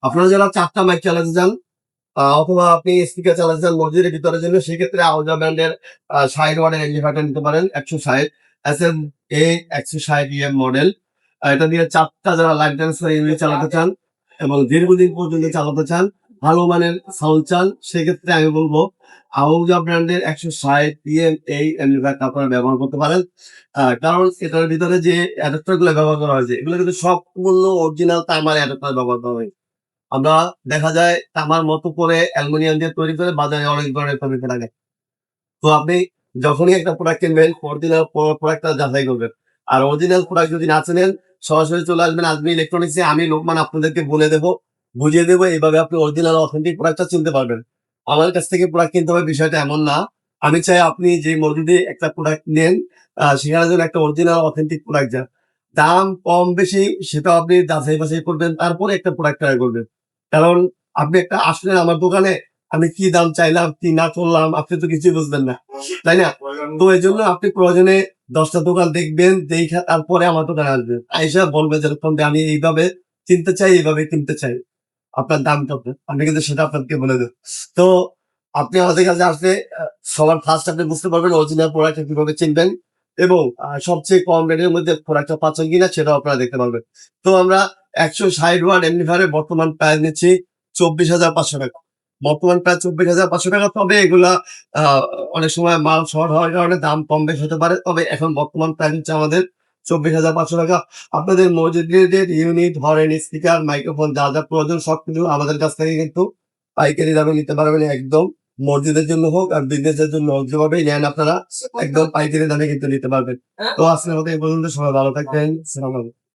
আপনারা যারা 4টা মাইক চালাতে চান অথবা আপনি স্পিকার চালাতে চান মসজিদের ভিতরের জন্য, সেক্ষেত্রে আউজা ব্র্যান্ডের 60 ওয়াটের এমপ্লিফায়ারটা নিতে পারেন। 160 SMA 160 মডেল। এটা দিয়ে 4টা যারা লাইভ ড্যান্সার ইউনিট চালাতে চান এবং দীর্ঘদিন পর্যন্ত চালাতে চান, ভালো মানের সাউন্ড চান, সেক্ষেত্রে আমি বলবো আউজা ব্র্যান্ডের 160 এই এমপ্লিফায়ারটা আপনারা ব্যবহার করতে পারেন। কারণ এটার ভিতরে যে অ্যাডাপ্টার গুলো ব্যবহার করা হয়েছে এগুলো কিন্তু সম্পূর্ণ অরিজিনাল তামার অ্যাডাপ্টার ব্যবহার করা হয়েছে। আমরা দেখা যায় তামার মতো করে অ্যালুমিনিয়াম দিয়ে তৈরি করে বাজারে অনেক ধরনের প্রোডাক্ট লাগে। তো আপনি যখনই একটা প্রোডাক্ট কিনবেন অরিজিনাল প্রোডাক্টটা যাচাই করবেন। আর অরিজিনাল প্রোডাক্ট যদি না চেনেন সরাসরি চলে আসবেন আজমি ইলেকট্রনিক্সে। আমি লোকমান আপনাদেরকে বলে দেবো, বুঝিয়ে দেবো, এইভাবে আপনি অরিজিনাল অথেন্টিক প্রোডাক্টটা চিনতে পারবেন। আমার কাছ থেকে প্রোডাক্ট কিনতে হবে বিষয়টা এমন না। আমি চাই আপনি যে মসজিদে একটা প্রোডাক্ট নেন সেখানে যেন একটা অরিজিনাল অথেন্টিক প্রোডাক্ট যায়। দাম কম বেশি সেটাও আপনি যাচাই বাছাই করবেন, তারপরে একটা প্রোডাক্ট ট্রাই করবেন। কারণ আপনি একটা আসলেন আমার দোকানে, আমি কি দাম চাইলাম কি না করলাম আপনি তো কিছুই বুঝবেন না, তাই না? তো এই জন্য আপনি প্রয়োজনে 10টা দোকান দেখবেন, দেখা তারপরে আমার দোকানে আসবেন। আইসা বলবেন যেরকম যে আমি এইভাবে চিনতে চাই, এইভাবে কিনতে চাই, আপনার দাম কত, আমি কিন্তু সেটা আপনাকে বলে দেবো। তো আপনি আমাদের কাছে আসলে সবার ফার্স্ট আপনি বুঝতে পারবেন অরিজিনাল প্রোডাক্ট কিভাবে চিনবেন এবং সবচেয়ে কম রেটের মধ্যে প্রোডাক্টটা পাচ্ছেন কিনা সেটাও আপনারা দেখতে পারবেন। তো আমরা 160 ওয়াট এমপ্লিফায়ারের বর্তমান প্রাইস নিচ্ছি 24,500 টাকা। বর্তমান প্রায় 24,500 টাকা। তবে এগুলা অনেক সময় মাল শর্ট হওয়ার কারণে দাম কম বেশি হতে পারে। তবে এখন বর্তমান প্রাইস হচ্ছে আমাদের 24,500 টাকা। আপনাদের মসজিদের ইউনিট, হরেন, স্পিকার, মাইক্রোফোন যা যা প্রয়োজন সবকিছু আমাদের কাছ থেকে কিন্তু পাইকারি দামে নিতে পারবেন একদম। মসজিদের জন্য হোক আর বিজনেসের জন্য হোক, যেভাবেই নেন আপনারা একদম পাইকারি দামে কিন্তু নিতে পারবেন। তো আজকের মতো এই পর্যন্ত, সবাই ভালো থাকবেন। আসসালামু আলাইকুম।